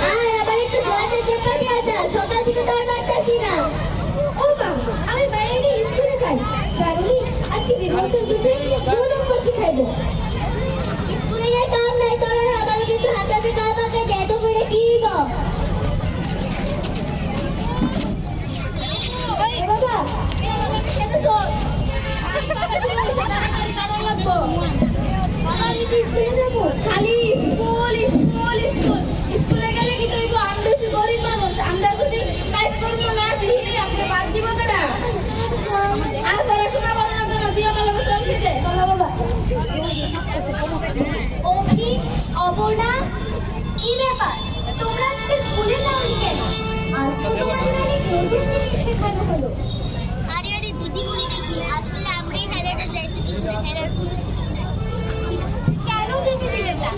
আয় আবার একটু দোয়াতে চেপা দিয়ে যা, সকাল থেকে তো আর পারতাছি না। ও বাবা, আমি বাইরে গিয়ে স্কুলে যাই। জানুনি আজকে বিভূতি বুঝে দুটো কষি খাইবো। স্কুলে যাই কাম নাই, তোরা আবার কিছু হাতাতে কামাকে দেয় তো করে কি হইব? বাবা খালি স্কুল স্কুল স্কুল স্কুলে গেলে কি তুই আমরা তো গরিব মানুষ, আমরা যদি কাজ করবো না শিখি আমরা বাদ দিব কেডা? আর পড়াশোনা করো না কেন? দিয়ে আমার বছর খেতে বাবা বাবা অভি অপর্ণা কি ব্যাপার, তোমরা আজকে স্কুলে যাওনি কেন? আজ তো তোমাদের অনেক নতুন জিনিস শেখানো হলো। আরে আরে দিদি বলে দেখি আসলে আমরাই হেরাটা যাইতে দিই না, হেরার কোনো কিছু নাই। কেন দিতে দিলে না?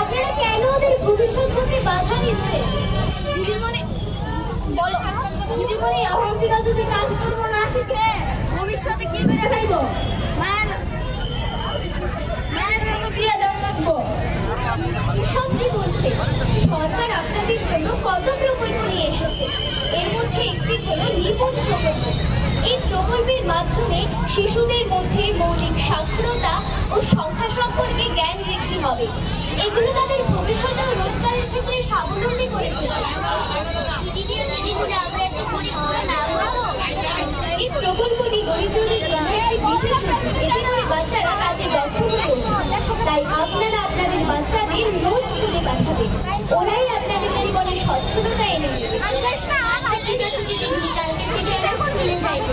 আপনারা কেন ওদের ভবিষ্যৎকে বাধা দিচ্ছে? দিদিমণি বলো, দিদিমণি অহংকার যদি কাজ করবো না শিখলে ভবিষ্যতে কি করে খাইব? মায়ের জন্য বিয়ে দেওয়া লাগবো। সব কি বলছে? সরকার আপনাদের জন্য কত প্রকল্প নিয়ে এসেছে, এর মধ্যে একটি হলো নিপুণ প্রকল্প। এই প্রকল্পের মাধ্যমে শিশুদের মধ্যে মৌলিক সাক্ষরতা ও সংখ্যা সম্পর্কে জ্ঞান বৃদ্ধি হবে। এগুলো তাদের ভবিষ্যতে ও রোজগারের ক্ষেত্রে স্বাবলম্বী করে তুলবে। দিদি ও দিদি বলে আমরা এত গরিব পুরো লাভ হতো। এই প্রকল্পটি দরিদ্রদের জন্য একটি বিশেষ সুযোগ। এতে করে বাচ্চারা কাজে দক্ষ হয়ে ওঠে। তাই আপনারা আপনাদের বাচ্চাদের রোজ স্কুলে পাঠাবেন, ওরাই আপনাদের জীবনে স্বচ্ছলতা এনে দেবে। আচ্ছা ঠিক আছে দিদি, কালকে থেকে আমরা স্কুলে যাইবো।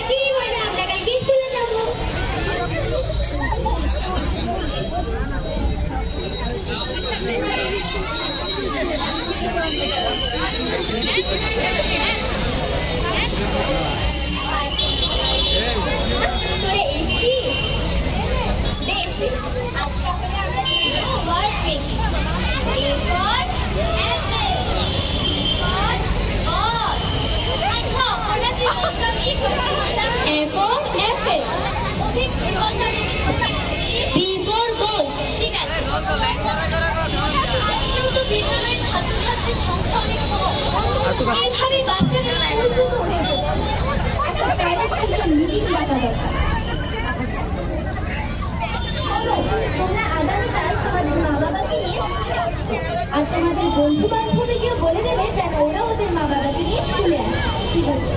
কি মজা, আমরা কালকে স্কুলে যাবো। তোরে এসছিস? বেশ বেশ, আজকে আপনাকে আমরা দেখবো ওয়ার্ড ব্রেকিং। এরপর অ্যাপেল, এরপর বল। আচ্ছা আমরা যে বললাম কি করতে বললাম? এবং অ্যাপেল। বিফোর গোল। ঠিক আছে। আজকাল তো বিদ্যালয়ের ছাত্রছাত্রীর সংখ্যা অনেক কম। এইভাবে বাচ্চাদের স্কুলচ্যুত হয়ে যাচ্ছে। একটা প্যারেন্টস টিচার মিটিং ডাকা দরকার। শোনো, তোমরা আগামীকাল তোমাদের মা বাবাকে নিয়ে স্কুলে আসবে, আর তোমাদের বন্ধু বান্ধবীকেও বলে দেবে যেন ওরা ওদের মা বাবাকে নিয়ে স্কুলে আসে। ঠিক আছে?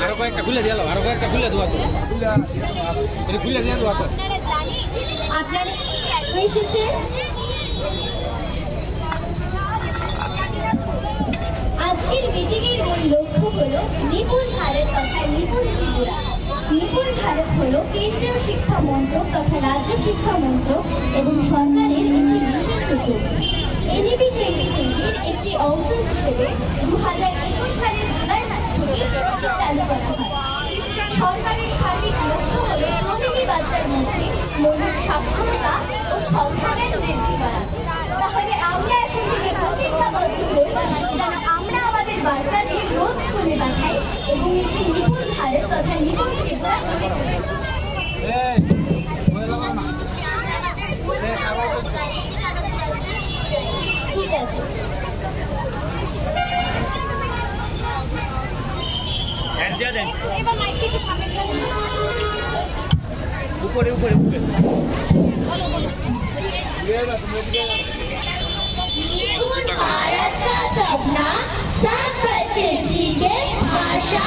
আরো কয়েকটা খুলে দিয়ে আরো কয়েকটা খুলে দেওয়া তো খুলে দিয়ে দেওয়া তো আপনারা জানেন আপনারা কেন এসেছেন? আজকের মিটিংয়ের মূল লক্ষ্য হলো নিপুণ ভারত তথা নিপুণ ত্রিপুরা। নিপুণ ভারত হলো কেন্দ্রীয় শিক্ষা মন্ত্রক তথা রাজ্য শিক্ষা মন্ত্রক এবং সরকারের একটি বিশেষ উদ্যোগ। এনইপি 2020-এর একটি অংশ হিসেবে 2021 সালের জুলাই মাস থেকে এটি চালু করা হয়। সরকারের সার্বিক লক্ষ্য হলো প্রতিটি বাচ্চার মধ্যে মৌলিক সাক্ষরতা ও সংখ্যাজ্ঞান বৃদ্ধি করা। তাহলে আমরা এখন থেকে প্রতিজ্ঞাবদ্ধ হই যেন আমরা আমাদের বাচ্চাদের রোজ স্কুলে পাঠাই এবং একটি নিপুণ ভারত তথা নিপুণ ত্রিপুরা গড়ে তুলি। আমরা আমাদের কালকে থেকে আমাদের বাচ্চারা স্কুলে যাইবো। ঠিক আছে। এবার মাইক থেকে সামনে চলে উপরে উপরে উপরে निपुण भारत का सपना सब बच्चे सीखे भाषा